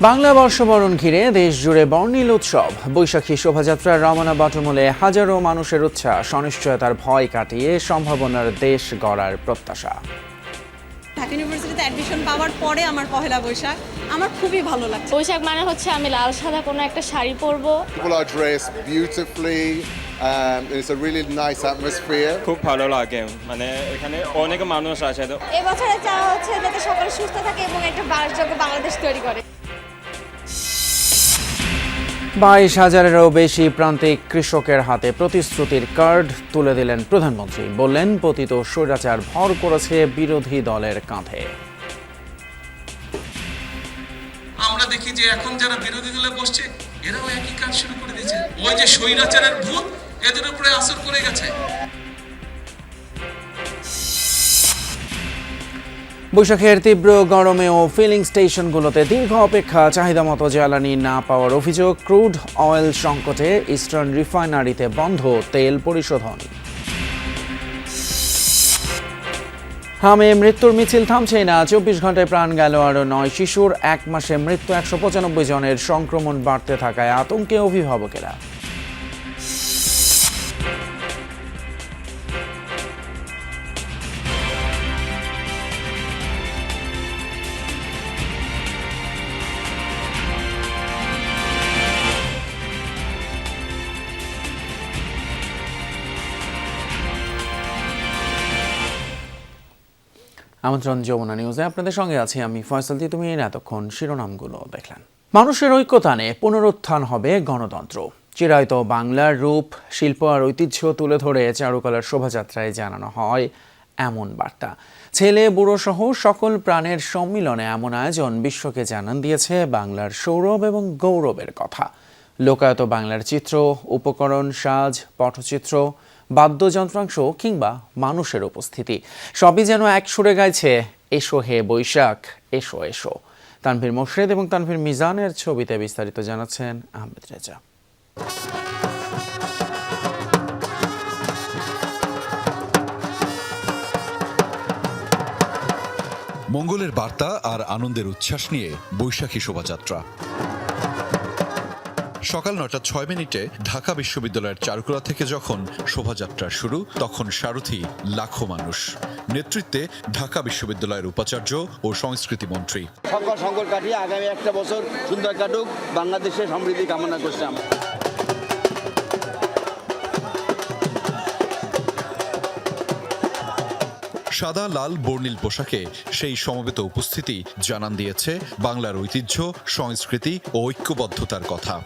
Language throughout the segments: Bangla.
বাংলা বর্ষবরণ ঘিরে দেশ জুড়ে বর্ণিল উৎসব। বৈশাখী শোভাযাত্রার রমনা বটমূলে হাজারো মানুষের উচ্ছ্বাস, অনিশ্চয়তার ভয় কাটিয়ে সম্ভাবনার দেশ গড়ার প্রত্যাশা। ঢাকা ইউনিভার্সিটিতে অ্যাডমিশন পাওয়ার পরে আমার পহেলা বৈশাখ আমার খুবই ভালো লাগছে। বৈশাখ মানে হচ্ছে আমি লাল সাদা কোনো একটা শাড়ি পরবো। People are dressed beautifully. It's a really nice atmosphere. খুব ভালো লাগে, মানে এখানে অনেক মানুষ আছে। এবছরে চাওয়া হচ্ছে যাতে সকলে সুস্থ থাকে এবং একটা বাসযোগ্য বাংলাদেশ তৈরি করে। 22,000-এরও বেশি প্রান্তিক কৃষকের হাতে প্রতিশ্রুতির কার্ড তুলে দিলেন প্রধানমন্ত্রী। বললেন, পতিত স্বৈরাচার ভর করেছে বিরোধী দলের কাঁধে। আমরা দেখি যে এখন যারা বিরোধী দলে বসছে এরাও একই কাজ শুরু করে দিয়েছে। ওই যে স্বৈরাচারের ভূত এদের উপরে আসর করে গেছে। বৈশাখের তীব্র গরমেও ফিলিং স্টেশনগুলোতে দীর্ঘ অপেক্ষা, চাহিদা মতো জ্বালানি না পাওয়ার অভিযোগ। ক্রুড অয়েল সংকটে ইস্টার্ন রিফাইনারিতে বন্ধ তেল পরিশোধন। হামে মৃত্যুর মিছিল থামছেই না। 24 ঘন্টায় প্রাণ গেল আরও 9 শিশুর। 1 মাসে মৃত্যু 195 জনের। সংক্রমণ বাড়তে থাকায় আতঙ্কে অভিভাবকেরা। আমন্ত্রণ যমুনা নিউজে আপনাদের সঙ্গে আছি আমি ফয়সাল। তুমি এতক্ষণ শিরোনামগুলো দেখলেন। মানুষের ঐক্যতানে পুনরুত্থান হবে গণতন্ত্র। চিরায়ত বাংলার রূপ, শিল্প আর ঐতিহ্য তুলে ধরে চারুকলার শোভাযাত্রায় জানানো হয় এমন বার্তা। ছেলে বুড়ো সহ সকল প্রাণের সম্মিলনে এমন আয়োজন বিশ্বকে জানান দিয়েছে বাংলার সৌরভ এবং গৌরবের কথা। লোকায়ত বাংলার চিত্র, উপকরণ, সাজ, পটচিত্র, বাদ্যযন্ত্রাংশ কিংবা মানুষের উপস্থিতি সবই যেন এক সুরে গাইছে, এসো হে বৈশাখ, এসো এসো। তানভীর মোর্শেদ এবং তানভীর মিজানের ছবিতে বিস্তারিত জানাচ্ছেন আহমেদ রেজা। মঙ্গলের বার্তা আর আনন্দের উচ্ছ্বাস নিয়ে বৈশাখী শোভাযাত্রা। সকাল 9:06 ঢাকা বিশ্ববিদ্যালয়ের চারুকলা থেকে যখন শোভাযাত্রা শুরু, তখন সারথি লাখো মানুষ। নেতৃত্বে ঢাকা বিশ্ববিদ্যালয়ের উপাচার্য ও সংস্কৃতি মন্ত্রী। সকল সংকট কাটিয়ে আগামী একটা বছর সুন্দর কাটুক, বাংলাদেশের সমৃদ্ধি কামনা করছি। সাদা লাল বর্ণিল পোশাকে সেই সমবেত উপস্থিতি জানান দিয়েছে বাংলার ঐতিহ্য, সংস্কৃতি ও ঐক্যবদ্ধতার কথা।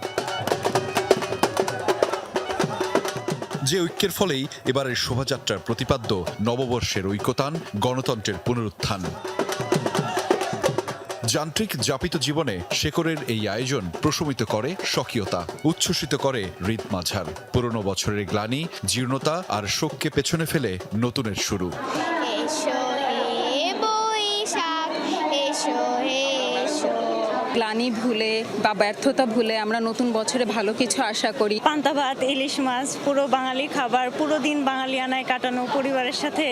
যে ঐক্যের ফলেই এবারের শোভাযাত্রার প্রতিপাদ্য নববর্ষের ঐক্যতান, গণতন্ত্রের পুনরুত্থান। যান্ত্রিক যাপিত জীবনে শেকড়ের এই আয়োজন প্রশমিত করে স্বকীয়তা, উচ্ছ্বসিত করে হৃদ মাঝার। পুরনো বছরের গ্লানি, জীর্ণতা আর শোককে পেছনে ফেলে নতুনের শুরু। গ্লানি ভুলে বা ব্যর্থতা ভুলে আমরা নতুন বছরে ভালো কিছু আশা করি। পান্তা ভাত, ইলিশ মাছ, পুরো বাঙালি খাবার, পুরো দিন বাঙালিয়ানায় কাটানো, পরিবারের সাথে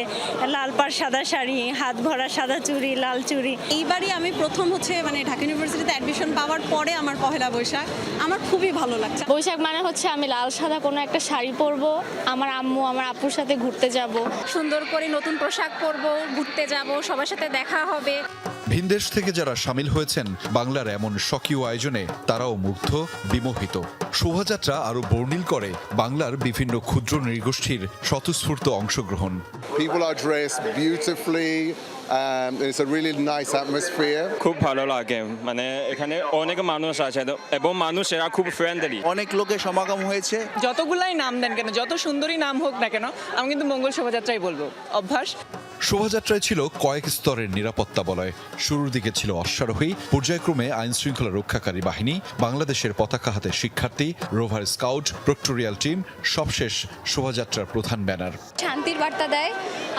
লাল পাড় সাদা শাড়ি, হাত ভরা সাদা চুড়ি, লাল চুড়ি। এইবারই আমি প্রথম মানে ঢাকা ইউনিভার্সিটিতে অ্যাডমিশন পাওয়ার পরে আমার পহেলা বৈশাখ আমার খুবই ভালো লাগছে। বৈশাখ মানে হচ্ছে আমি লাল সাদা কোনো একটা শাড়ি পরবো, আমার আম্মু আমার আপুর সাথে ঘুরতে যাব, সুন্দর করে নতুন পোশাক পরবো, ঘুরতে যাব, সবার সাথে দেখা হবে। ভিনদেশ থেকে যারা সামিল হয়েছেন বাংলার এমন স্বকীয় আয়োজনে, তারাও মুগ্ধ, বিমোহিত। শোভাযাত্রা আরো বর্ণিল করে বাংলার বিভিন্ন ক্ষুদ্র নৃগোষ্ঠীর স্বতঃস্ফূর্ত অংশগ্রহণ। People are dressed beautifully. It's a really nice atmosphere. খুব ভালো লাগে, মানে এখানে অনেক মানুষ আছে এবং মানুষেরা খুব ফ্রেন্ডলি। অনেক লোকের সমাগম হয়েছে। যতগুলাই নাম দেন কেন, যত সুন্দরী নাম হোক না কেন, আমি কিন্তু মঙ্গল শোভাযাত্রাই বলবো, অভ্যাস। শোভাযাত্রায় ছিল কয়েক স্তরের নিরাপত্তা বলয়। শুরুর দিকে ছিল অশ্বারোহী, পর্যায়ক্রমে আইন শৃঙ্খলা রক্ষাকারী বাহিনী, বাংলাদেশের পতাকা হাতে শিক্ষার্থী, রোভার স্কাউট, প্রক্টোরিয়াল টিম, সবশেষ শোভাযাত্রার প্রধান ব্যানার। শান্তির বার্তা দেয়,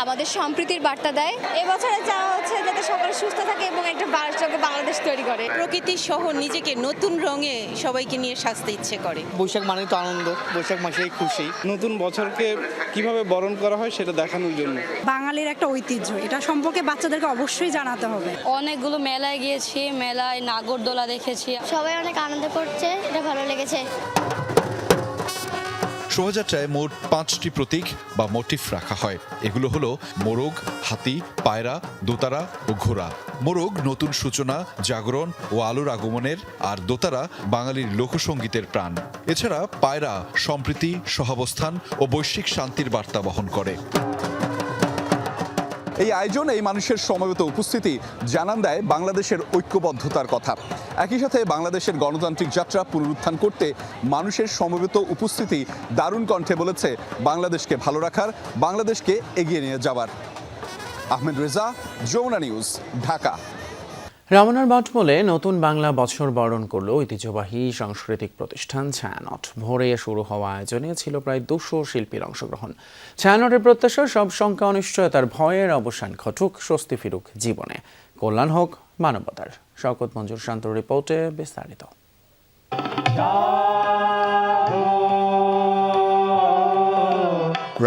আমাদের সম্প্রীতির বার্তা দেয়। এবছরে চাওয়া হচ্ছে যাতে সকলে সুস্থ থাকে এবং একটা বাসযোগ্য বাংলাদেশ তৈরি করে। প্রকৃতি সহ নিজেকে নতুন রঙে সবাইকে নিয়ে সাজতে ইচ্ছে করে। বৈশাখ মানে তো আনন্দ, বৈশাখ মাসেই খুশি। নতুন বছরকে কিভাবে বরণ করা হয় সেটা দেখানোর জন্য। বাঙালির একটা ঐতিহ্য, এটা সম্পর্কে বাচ্চাদেরকে অবশ্যই জানাতে হবে। অনেকগুলো মেলায় গিয়েছি, মেলায় নাগরদোলা দেখেছি। সবাই অনেক আনন্দ করছে, এটা ভালো লেগেছে। শোভাযাত্রায় মোট 5টি প্রতীক বা মোটিফ রাখা হয়। এগুলো হলো মোরগ, হাতি, পায়রা, দোতারা ও ঘোড়া। মোরগ নতুন সূচনা, জাগরণ ও আলোর আগমনের, আর দোতারা বাঙালির লোকসঙ্গীতের প্রাণ। এছাড়া পায়রা সম্প্রীতি, সহাবস্থান ও বৈশ্বিক শান্তির বার্তা বহন করে। এই আয়োজন, এই মানুষের সমবেত উপস্থিতি জানান দেয় বাংলাদেশের ঐক্যবদ্ধতার কথা। একই সাথে বাংলাদেশের গণতান্ত্রিক যাত্রা পুনরুত্থান করতে মানুষের সমবেত উপস্থিতি দারুণ কণ্ঠে বলেছে বাংলাদেশকে ভালো রাখার, বাংলাদেশকে এগিয়ে নিয়ে যাওয়ার। আহমেদ রেজা, যমুনা নিউজ, ঢাকা। রমনার বটমূলে নতুন বাংলা বছর বরণ করল ঐতিহ্যবাহী সাংস্কৃতিক প্রতিষ্ঠান ছায়ানট। ভোরে শুরু হওয়া আয়োজনে ছিল প্রায় 200 শিল্পীর অংশগ্রহণ। ছায়ানটের প্রত্যাশা, সব শঙ্কা অনিশ্চয়তার ভয়ের অবসান ঘটুক, স্বস্তি ফিরুক জীবনে, কল্যাণ হোক মানবতার। শওকত মঞ্জুর শান্তর রিপোর্টে বিস্তারিত।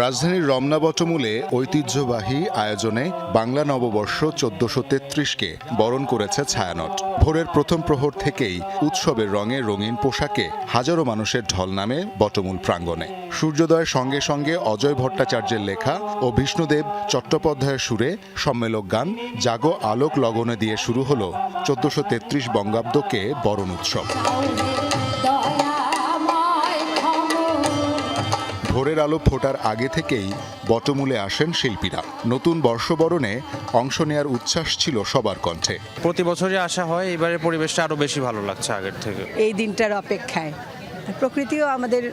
রাজধানীর রমনা বটমূলে ঐতিহ্যবাহী আয়োজনে বাংলা নববর্ষ 1433কে বরণ করেছে ছায়ানট। ভোরের প্রথম প্রহর থেকেই উৎসবের রঙে রঙিন পোশাকে হাজারো মানুষের ঢল নামে বটমূল প্রাঙ্গণে। সূর্যোদয়ের সঙ্গে সঙ্গে অজয় ভট্টাচার্যের লেখা ও বিষ্ণুদেব চট্টোপাধ্যায়ের সুরে সম্মেলক গান জাগো আলোক লগনে দিয়ে শুরু হলো 1433 বঙ্গাব্দকে বরণ উৎসব। ভোরের আলো ফোটার আগে থেকেই বটমূলে আসেন শিল্পীরা। নতুন বর্ষবরণে অংশ নেয়ার উচ্ছ্বাস ছিল সবার কণ্ঠে। প্রতি বছরই আসা হয়, এবারে পরিবেশটা আরো বেশি ভালো লাগছে আগের থেকে। এই দিনটার অপেক্ষায় প্রকৃতিও আমাদের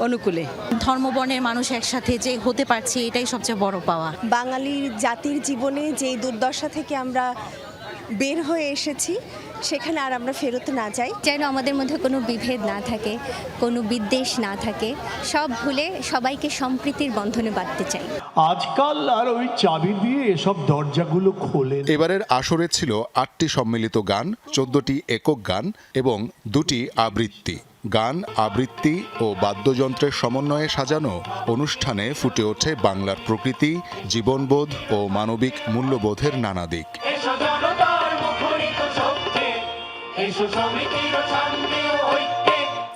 অনুকূলে, ধর্মবর্ণের মানুষ একসাথে যে হতে পারছে, এটাই সবচেয়ে বড় পাওয়া। বাঙালির জাতির জীবনে যে দুর্দশা থেকে আমরা বের হয়ে এসেছি, সেখানে আর আমরা ফেরত না যাই। যেন আমাদের মধ্যে কোনো বিভেদ না থাকে, কোনো বিদ্বেষ না থাকে, সব ভুলে সবাইকে সম্প্রীতির বন্ধনে বাঁধতে চাই। আজকাল আর ওই চাবি দিয়ে এসব দরজাগুলো খোলে। এবারের আসরে ছিল 8টি সম্মিলিত গান, 14টি একক গান এবং 2টি আবৃত্তি। গান, আবৃত্তি ও বাদ্যযন্ত্রের সমন্বয়ে সাজানো অনুষ্ঠানে ফুটে ওঠে বাংলার প্রকৃতি, জীবনবোধ ও মানবিক মূল্যবোধের নানা দিক।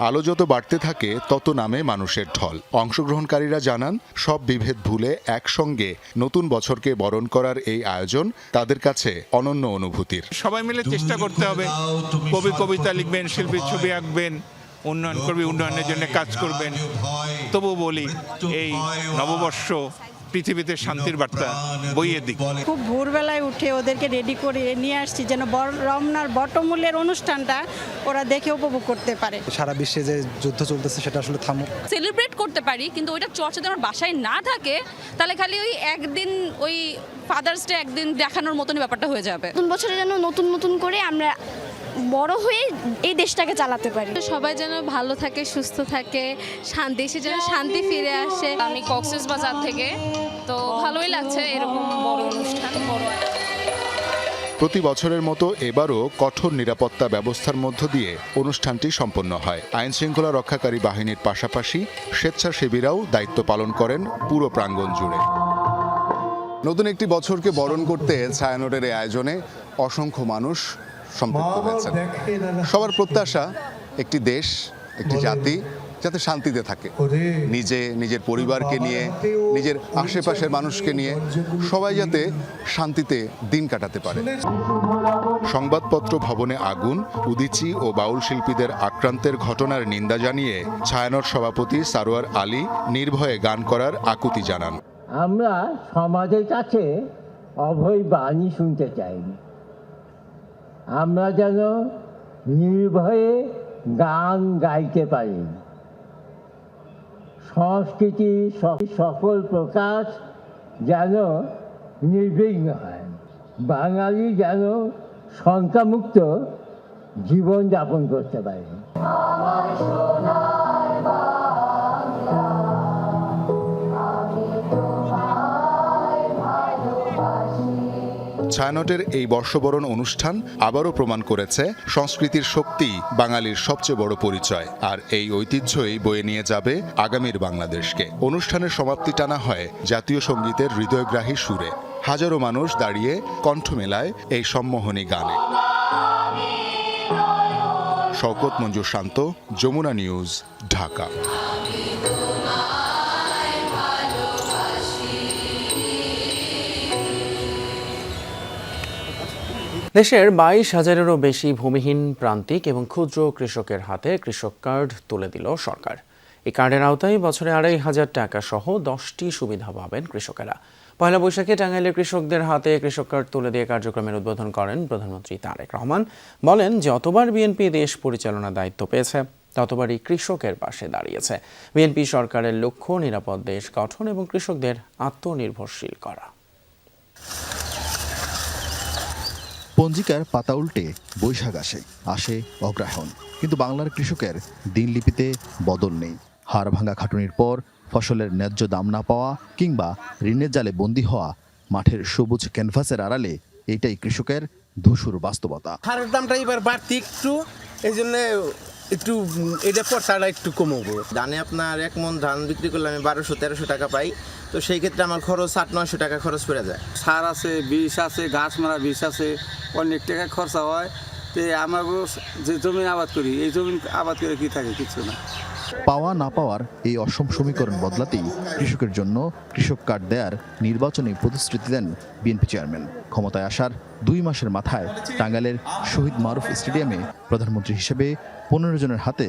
আলো যত বাড়তে থাকে তত নামে মানুষের ঢল। অংশগ্রহণকারীরা জানান, সব বিভেদ ভুলে একসঙ্গে নতুন বছরকে বরণ করার এই আয়োজন তাদের কাছে অনন্য অনুভূতির। সবাই মিলে চেষ্টা করতে হবে। কবি কবিতা লিখবেন, শিল্পী ছবি আঁকবেন, উন্নয়ন করবে, উন্নয়নের জন্য কাজ করবেন। তবু বলি, এই নববর্ষ পৃথিবীতে শান্তির বার্তা বইয়ে দিক। খুব ভোরবেলায় উঠে ওদেরকে রেডি করে নিয়ে আসছি, যেন রমনার বটমূলের অনুষ্ঠানটা ওরা দেখে উপভোগ করতে পারে। সারা বিশ্বে যে যুদ্ধ চলতেছে সেটা আসলে থামুক। সেলিব্রেট করতে পারি, কিন্তু ওইটা চর্চা যদি আমার বাসায় না থাকে, তাহলে খালি ওই একদিন ওই ফাদার্স ডে একদিন দেখানোর মতনই ব্যাপারটা হয়ে যাবে। নতুন বছরে যেন নতুন নতুন করে আমরা বড় হয়ে এই দেশটাকে চালাতে পারি। সবাই যেন ভালো থাকে, সুস্থ থাকে, দেশে যেন শান্তি ফিরে আসে। আমি কক্সবাজার থেকে, তো ভালোই লাগছে এরকম বড় অনুষ্ঠান। প্রতি বছরের মতো এবারও কঠোর নিরাপত্তা ব্যবস্থার মধ্য দিয়ে অনুষ্ঠানটি সম্পন্ন হয়। আইন শৃঙ্খলা রক্ষাকারী বাহিনীর পাশাপাশি স্বেচ্ছাসেবীরাও দায়িত্ব পালন করেন পুরো প্রাঙ্গণ জুড়ে। নতুন একটি বছরকে বরণ করতে ছায়ানটের এই আয়োজনে অসংখ্য মানুষ সম্পৃক্ত হয়েছেন। সবার প্রত্যাশা, একটি দেশ, একটি জাতি যাতে শান্তিতে থাকে, নিজে, নিজের পরিবারকে নিয়ে, নিজের আশেপাশের মানুষকে নিয়ে সবাই যাতে শান্তিতে দিন কাটাতে পারে। সংবাদপত্র ভবনে আগুন, উদীচী ও বাউল শিল্পীদের আক্রান্তের ঘটনার নিন্দা জানিয়ে ছায়ানট সভাপতি সারোয়ার আলী নির্ভয়ে গান করার আকুতি জানান। আমরা সমাজের কাছে অভয় বাণী শুনতে চাই। আমরা যেন নির্ভয়ে গান গাইতে পারি। সংস্কৃতি সকল প্রকাশ যেন নির্বিঘ্ন হয়। বাঙালি যেন শঙ্কামুক্ত জীবনযাপন করতে পারে। ছায়ানটের এই বর্ষবরণ অনুষ্ঠান আবারও প্রমাণ করেছে সংস্কৃতির শক্তি বাঙালির সবচেয়ে বড় পরিচয়, আর এই ঐতিহ্যই বয়ে নিয়ে যাবে আগামীর বাংলাদেশকে। অনুষ্ঠানের সমাপ্তি টানা হয় জাতীয় সঙ্গীতের হৃদয়গ্রাহী সুরে। হাজারো মানুষ দাঁড়িয়ে কণ্ঠ মেলায় এই সম্মোহনী গানে। শওকত মঞ্জুর শান্ত, যমুনা নিউজ, ঢাকা। দেশের 22,000-এরও বেশি ভূমিহীন প্রান্তিক এবং ক্ষুদ্র কৃষকের হাতে কৃষক কার্ড তুলে দিল সরকার। এই কার্ডের আওতায় বছরে 2,500 টাকা সহ 10টি সুবিধা পাবেন কৃষকেরা। পয়লা বৈশাখে টাঙ্গাইলের কৃষকদের হাতে কৃষক কার্ড তুলে দিয়ে কার্যক্রমের উদ্বোধন করেন প্রধানমন্ত্রী তারেক রহমান। বলেন, যতবার বিএনপি দেশ পরিচালনার দায়িত্ব পেয়েছে ততবারই কৃষকের পাশে দাঁড়িয়েছে। বিএনপি সরকারের লক্ষ্য নিরাপদ দেশ গঠন এবং কৃষকদের আত্মনির্ভরশীল করা। পঞ্জিকার পাতা উল্টে বৈশাখ আসে অগ্রহায়ণ, কিন্তু বাংলার কৃষকের দিনলিপিতে বদল নেই। হাড় ভাঙা খাটুনির পর ফসলের ন্যায্য দাম না পাওয়া কিংবা ঋণের জালে বন্দী হওয়া, মাঠের সবুজ ক্যানভাসের আড়ালে এইটাই কৃষকের ধূসর বাস্তবতা। সারের দামটা এবার বাড়তি একটু, এই জন্য একটু এটা পড়াটা একটু কমাবো। ধানে আপনার 1 মণ ধান বিক্রি করলে আমি 1200-1300 টাকা পাই, তো সেই ক্ষেত্রে আমার খরচ 800-900 টাকা খরচ পড়ে যায়। সার আছে, বিষ আছে, ঘাস মারা বিষ আছে, অনেক টাকা খরচা হয়। তো আমার যে জমি আবাদ করি, এই জমি আবাদ করে কি থাকে? কিছু না। পাওয়া না পাওয়ার এই অসম সমীকরণ বদলাতেই কৃষকের জন্য কৃষক কার্ড দেয়ার নির্বাচনী প্রতিশ্রুতি দেন বিএনপি চেয়ারম্যান। ক্ষমতায় আসার 2 মাসের মাথায় টাঙ্গাইলের শহীদ মারুফ স্টেডিয়ামে প্রধানমন্ত্রী হিসেবে 15 জনের হাতে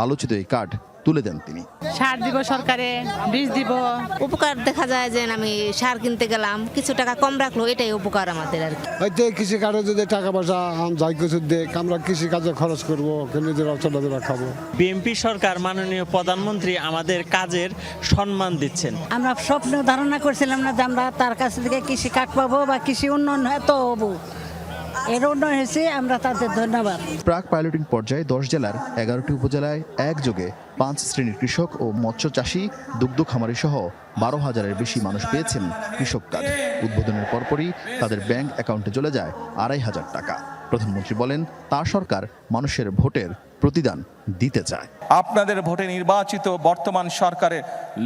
আলোচিত এই কার্ড তুলে দেন তিনি। সার দিব, সরকারে বীজ দিব। উপকার দেখা যায় যে আমি সার কিনতে গেলাম, কিছু টাকা কম রাখলো, এটাই উপকার আমাদের আর কি। হয়তো কৃষি কার্ডে যদি টাকা পয়সা যাই কিছু দেখ, আমরা কৃষি কাজে খরচ করবো, নিজের অর্থটা খাবো। বিএনপি সরকার, মাননীয় প্রধানমন্ত্রী আমাদের কাজের সম্মান দিচ্ছেন। আমরা স্বপ্ন ধারণা করছিলাম না যে আমরা তার কাছ থেকে কৃষি কার্ড পাবো বা কৃষি উন্নয়ন হয়তো হবো। এর উন্নয়ন হয়েছে, আমরা তাদের ধন্যবাদ। প্রাক পাইলটিং পর্যায়ে 10 জেলার 11টি উপজেলায় একযোগে 5 শ্রেণীর কৃষক ও মৎস্য চাষী, দুগ্ধ খামারি সহ 12,000-এর বেশি মানুষ পেয়েছেন কৃষক কার্ড। উদ্বোধনের পরপরই তাদের ব্যাংক অ্যাকাউন্টে চলে যায় 2,500 টাকা। প্রধানমন্ত্রী বলেন, তার সরকার মানুষের ভোটের প্রতিদান দিতে চায়। আপনাদের ভোটে নির্বাচিত বর্তমান সরকারের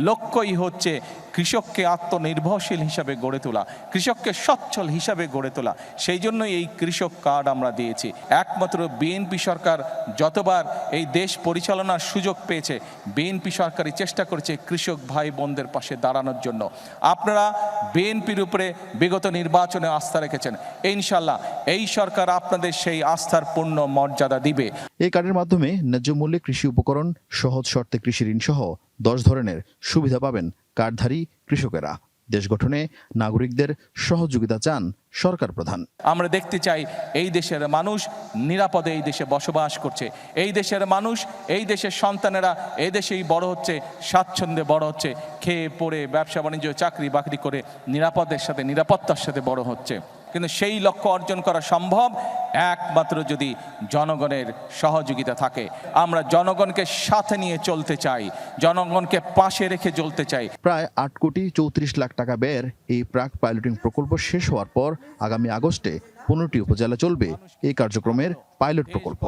লক্ষ্যই হচ্ছে কৃষককে আত্মনির্ভরশীল হিসাবে গড়ে তোলা, কৃষককে সচ্ছল হিসাবে গড়ে তোলা। সেই জন্যই এই কৃষক কার্ড আমরা দিয়েছি। একমাত্র বিএনপি সরকার যতবার এই দেশ পরিচালনার সুযোগ পেয়েছে, বিএনপি সরকারই চেষ্টা করেছে কৃষক ভাই বোনদের পাশে দাঁড়ানোর জন্য। আপনারা বিএনপির উপরে বিগত নির্বাচনে আস্থা রেখেছেন, ইনশাল্লাহ এই সরকার আপনাদের সেই আস্থার পূর্ণ মর্যাদা দিবে। এই কার্ডের মাধ্যমে ন্যায্য মূল্যে কৃষি উপকরণ, সহজ শর্তে কৃষি ঋণ সহ 10 ধরনের সুবিধা পাবেন কার্ডধারী কৃষকেরা। দেশ গঠনে নাগরিকদের সহযোগিতা চান সরকার প্রধান। আমরা দেখতে চাই এই দেশের মানুষ নিরাপদে এই দেশে বসবাস করছে, এই দেশের মানুষ, এই দেশের সন্তানেরা এই দেশেই বড় হচ্ছে, স্বাচ্ছন্দ্যে বড় হচ্ছে, খেয়ে পড়ে ব্যবসা বাণিজ্য চাকরি বাকরি করে নিরাপদের সাথে, নিরাপত্তার সাথে বড় হচ্ছে। কিন্তু সেই লক্ষ্য অর্জন করা সম্ভব একমাত্র যদি জনগণের সহযোগিতা থাকে। আমরা জনগণকে সাথে নিয়ে চলতে চাই, জনগণকে পাশে রেখে চলতে চাই। প্রায় 8,34,00,000 টাকা ব্যয়ের এই প্রাক পাইলটিং প্রকল্প শেষ হওয়ার পর আগামী আগস্টে 15টি উপজেলা চলবে এই কার্যক্রমের পাইলট প্রকল্প।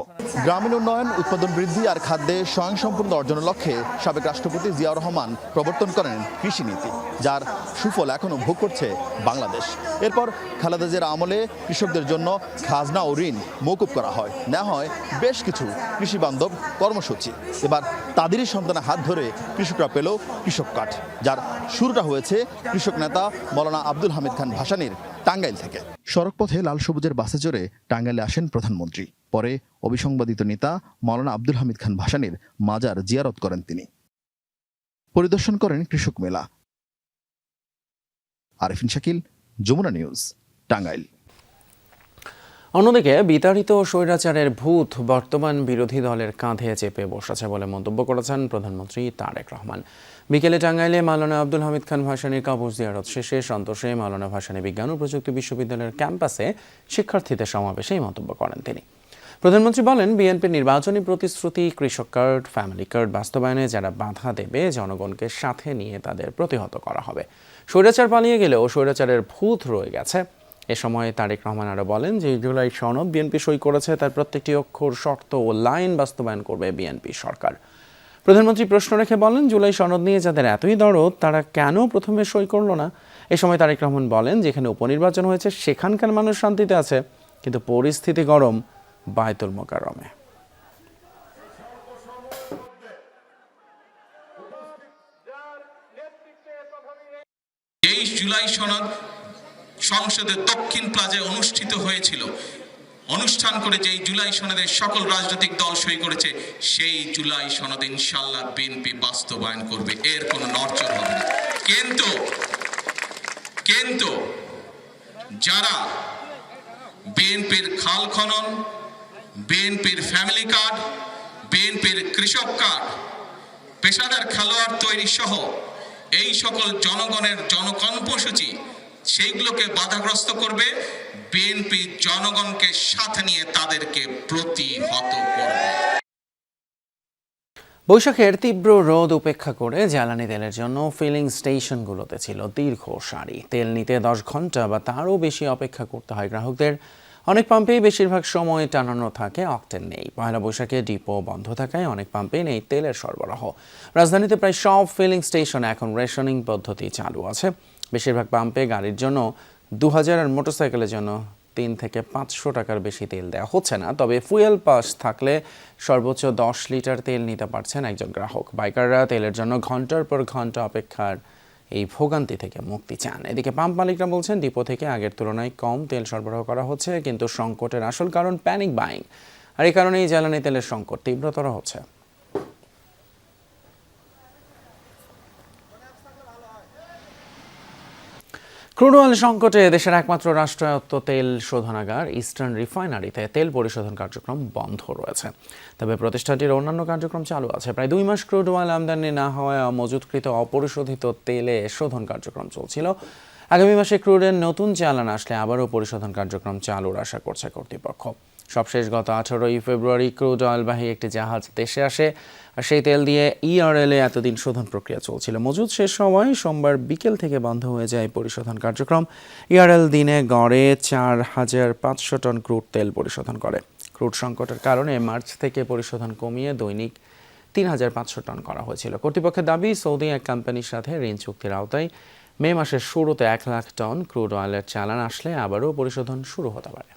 গ্রামীণ উন্নয়ন, উৎপাদন বৃদ্ধি আর খাদ্যে স্বয়ংসম্পূর্ণ অর্জনের লক্ষ্যে সাবেক রাষ্ট্রপতি জিয়াউর রহমান প্রবর্তন করেন কৃষি নীতি, যার সুফল এখনও ভোগ করছে বাংলাদেশ। এরপর খালেদা জিয়ার আমলে কৃষকদের জন্য খাজনা ও ঋণ মওকুফ করা হয়, নেওয়া হয় বেশ কিছু কৃষি বান্ধব কর্মসূচি। এবার তাদেরই সন্তানের হাত ধরে কৃষকরা পেল কৃষক কার্ড, যার শুরুটা হয়েছে কৃষক নেতা মাওলানা আব্দুল হামিদ খান ভাসানীর টাঙ্গাইল থেকে। সড়কপথে লাল সবুজের বাসে চড়ে টাঙ্গাইলে আসেন প্রধানমন্ত্রী। পরে অবিসংবাদিত নেতা মাওলানা আব্দুল হামিদ খান ভাসানীর মাজার জিয়ারত করেন তিনি। পরিদর্শন করেন কৃষক মেলা। আরিফিন শাকিল, যমুনা নিউজ, টাঙ্গাইল। অন্যদিকে বিতাড়িত স্বৈরাচারের ভূত বর্তমান বিরোধী দলের কাঁধে চেপে বসেছে বলে মন্তব্য করেছেন প্রধানমন্ত্রী তারেক রহমান। বিকেলে টাঙ্গাইলে মাওলানা আব্দুল হামিদ খান ভাসানীর কবর জিয়ারত শেষে সন্তোষে মাওলানা ভাসানী বিজ্ঞান ও প্রযুক্তি বিশ্ববিদ্যালয়ের ক্যাম্পাসে শিক্ষার্থীদের সমাবেশে এই মন্তব্য করেন তিনি। প্রধানমন্ত্রী বলেন, বিএনপির নির্বাচনী প্রতিশ্রুতি কৃষক কার্ড, ফ্যামিলি কার্ড বাস্তবায়নে যারা বাধা দেবে জনগণকে সাথে নিয়ে তাদের প্রতিহত করা হবে। স্বৈরাচার পালিয়ে গেলেও স্বৈরাচারের ভূত রয়ে গেছে। এ সময় তারেক রহমান আরও বলেন যে জুলাই সনদ বিএনপি সই করেছে, তার প্রত্যেকটি অক্ষর, শর্ত ও লাইন বাস্তবায়ন করবে বিএনপি সরকার। প্রধানমন্ত্রী প্রশ্ন রেখে বলেন, জুলাই সনদ নিয়ে যাদের এতই দরদ তারা কেন প্রথমে সই করল না? এ সময় তারেক রহমান বলেন, যেখানে উপনির্বাচন হয়েছে সেখানকার মানুষ শান্তিতে আছে, কিন্তু পরিস্থিতি গরম বায়তুল মোকাররমে। 23 জুলাই সনদ সংসদের দক্ষিণ প্লাজায় অনুষ্ঠিত হয়েছিল। অনুষ্ঠান করে যেই জুলাই সনদের সকল রাজনৈতিক দল সই করেছে, সেই জুলাই সনদ ইনশাআল্লাহ বিএনপি বাস্তবায়ন করবে, এর কোনো নড়চড় হবে না। কিন্তু যারা বিএনপির খাল খনন, বিএনপির ফ্যামিলি কার্ড, বিএনপির কৃষক কার্ড, পেশাদার খেলোয়াড় তৈরি সহ এই সকল জনগণের জনকর্মসূচি সেইগুলোকে বাধাগ্রস্ত করবে, বিএনপি জনগণকে সাথে নিয়ে তাদেরকে প্রতিহত করবে। বৈশাখের তীব্র রোদ উপেক্ষা করে জ্বালানি তেলের জন্য ফিলিং স্টেশনগুলোতে ছিল দীর্ঘ সারি। তেল নিতে 10 ঘন্টা বা তারও বেশি অপেক্ষা করতে হয় গ্রাহকদের। অনেক পাম্পেই বেশিরভাগ সময় টানানো থাকে, অকটেন নেই। পয়লা বৈশাখে ডিপো বন্ধ থাকায় অনেক পাম্পে নেই তেলের সরবরাহ। রাজধানীতে প্রায় সব ফিলিং স্টেশনে এখন রেশনিং পদ্ধতি চালু আছে। বেশিরভাগ পাম্পে গাড়ির জন্য 2000 আর মোটরসাইকেলের জন্য 3 থেকে 500 টাকার বেশি তেল দেওয়া হচ্ছে না। তবে ফুয়েল পাস থাকলে সর্বোচ্চ 10 লিটার তেল নিতে পারছেন একজন গ্রাহক। বাইকাররা তেলের জন্য ঘন্টার পর ঘন্টা অপেক্ষার এই ভোগান্তি থেকে মুক্তি চান। এদিকে পাম্প মালিকরা বলছেন, ডিপো থেকে আগের তুলনায় কম তেল সরবরাহ করা হচ্ছে, কিন্তু সংকটের আসল কারণ প্যানিক বাইং। আর এই কারণেই জ্বালানি তেলের সংকট তীব্রতর হচ্ছে। ক্রুড অয়েল সংকটে দেশের একমাত্র রাষ্ট্রায়ত্ত তেল শোধনাগার ইস্টার্ন রিফাইনারিতে তেল পরিশোধন কার্যক্রম বন্ধ রয়েছে। তবে প্রতিষ্ঠানটির অন্যান্য কার্যক্রম চালু আছে। প্রায় 2 মাস ক্রুড অয়েল আমদানি না হওয়ায় মজুতকৃত অপরিশোধিত তেলে শোধন কার্যক্রম চলছিল। আগামী মাসে ক্রুডের নতুন চালান আসলে আবারও পরিশোধন কার্যক্রম চালুর আশা করছে কর্তৃপক্ষ। সবশেষ গত 18 ফেব্রুয়ারি ক্রুড অয়েলবাহী একটি জাহাজ দেশে আসে, আর সেই তেল দিয়ে ইআরএলে এতদিন শোধন প্রক্রিয়া চলছিল। মজুদ শেষ সময় সোমবার বিকেল থেকে বন্ধ হয়ে যায় পরিশোধন কার্যক্রম। ইআরএল দিনে গড়ে 4500 টন ক্রুড তেল পরিশোধন করে। ক্রুড সংকটের কারণে মার্চ থেকে পরিশোধন কমিয়ে দৈনিক 3500 টন করা হয়েছিল। কর্তৃপক্ষের দাবি, সৌদি এক কোম্পানির সাথে ঋণ চুক্তির আওতায় মে মাসের শুরুতে 1 লাখ টন ক্রুড অয়েলের চালান আসলে আবারও পরিশোধন শুরু হতে পারে।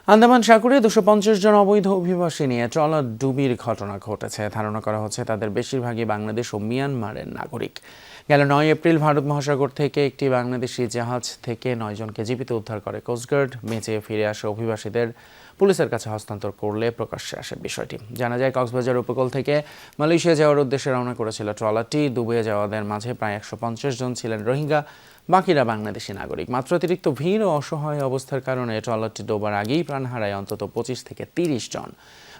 আন্দামান সাগরে 250 জন অবৈধ অভিবাসী নিয়ে ট্রলার ডুবির ঘটনা ঘটেছে। ধারণা করা হচ্ছে তাদের বেশিরভাগই বাংলাদেশ ও মিয়ানমারের নাগরিক। গেল 9 এপ্রিল ভারত মহাসাগর থেকে একটি বাংলাদেশি জাহাজ থেকে 9 জনকে জীবিত উদ্ধার করে কোস্টগার্ড। বেঁচে ফিরে আসা অভিবাসীদের পুলিশের কাছে হস্তান্তর করলে প্রকাশ্যে আসে বিষয়টি। জানা যায়, কক্সবাজার উপকূল থেকে মালয়েশিয়া যাওয়ার উদ্দেশ্যে রওনা করেছিল ট্রলারটি। ডুবে যাওয়াদের মাঝে প্রায় 150 জন ছিলেন রোহিঙ্গা, বাকিরা বাংলাদেশি নাগরিক। মাত্র অতিরিক্ত ভিড় ও অসহায় অবস্থার কারণে ট্রলারটি ডোবার আগেই প্রাণ হারায় অন্তত 25 থেকে 30 জন।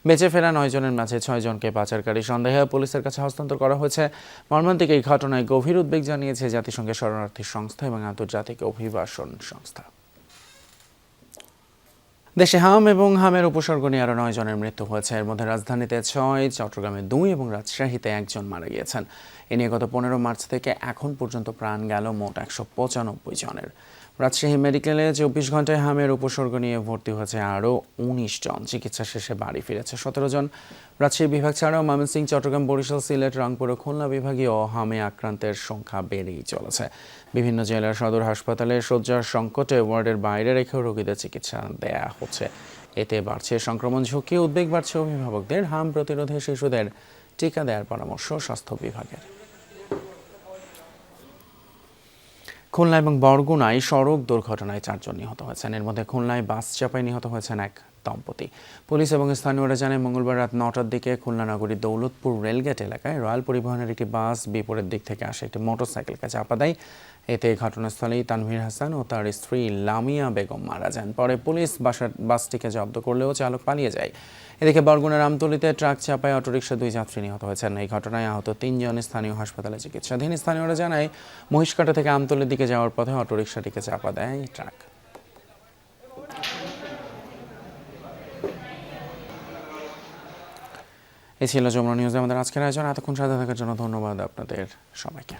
বেঁচে ফেরা 9 জনের মাঝে 6 জনকে পাচারকারী সন্দেহে পুলিশের কাছে হস্তান্তর করা হয়েছে। মর্মান্তিক এই ঘটনায় গভীর উদ্বেগ জানিয়েছে জাতিসংঘের শরণার্থী সংস্থা এবং আন্তর্জাতিক অভিবাসন সংস্থা। দেশে হাম এবং হামের উপসর্গ নিয়ে আরও 9 জনের মৃত্যু হয়েছে। এর মধ্যে রাজধানীতে 6, চট্টগ্রামে 2 এবং রাজশাহীতে 1 জন মারা গিয়েছেন। এ নিয়ে গত 15 মার্চ থেকে এখন পর্যন্ত প্রাণ গেল মোট 195 জনের। রাজশাহী মেডিকেলে 24 ঘন্টায় হামের উপসর্গ নিয়ে ভর্তি হয়েছে আরও 19 জন। চিকিৎসা শেষে বাড়ি ফিরেছে 17 জন। রাজশাহী বিভাগ ছাড়াও ময়মনসিংহ, চট্টগ্রাম, বরিশাল, সিলেট, রংপুর ও খুলনা বিভাগীয় হামে আক্রান্তের সংখ্যা বেড়েই চলেছে। বিভিন্ন জেলার সদর হাসপাতালে শয্যার সংকটে ওয়ার্ডের বাইরে রেখেও রোগীদের চিকিৎসা দেয়া হচ্ছে। এতে বাড়ছে সংক্রমণ ঝুঁকি, উদ্বেগ বাড়ছে অভিভাবকদের। হাম প্রতিরোধে শিশুদের টিকা দেওয়ার পরামর্শ স্বাস্থ্য বিভাগের। খুলনা এবং বরগুনায় সড়ক দুর্ঘটনায় 4 জন নিহত হয়েছেন। এর মধ্যে খুলনায় বাস চাপায় নিহত হয়েছেন এক দম্পতি। পুলিশ এবং স্থানীয়রা জানায়, মঙ্গলবার রাত 9টার দিকে খুলনা নগরীর দৌলতপুর রেলগেট এলাকায় রয়্যাল পরিবহনের একটি বাস বিপরীত দিক থেকে আসে একটি মোটরসাইকেলকে চাপা দেয়। এতে ঘটনাস্থলেই তানভীর হাসান ও তার স্ত্রী লামিয়া বেগম মারা যান। পরে পুলিশ বাসটিকে জব্দ করলেও চালক পালিয়ে যায়। এদিকে বরগুনার আমতলীতে ট্রাক চাপায় অটোরিকশা 2 যাত্রী নিহত হয়েছেন। এই ঘটনায় আহত 3 জন স্থানীয় হাসপাতালে চিকিৎসাধীন। স্থানীয়রা জানায়, মহিষকাটা থেকে আমতলীর দিকে যাওয়ার পথে অটোরিকশাটিকে চাপা দেয় ট্রাক। এই ছিল যমুনা নিউজে আমাদের আজকের আয়োজন। এতক্ষণ সাথে থাকার জন্য ধন্যবাদ আপনাদের সবাইকে।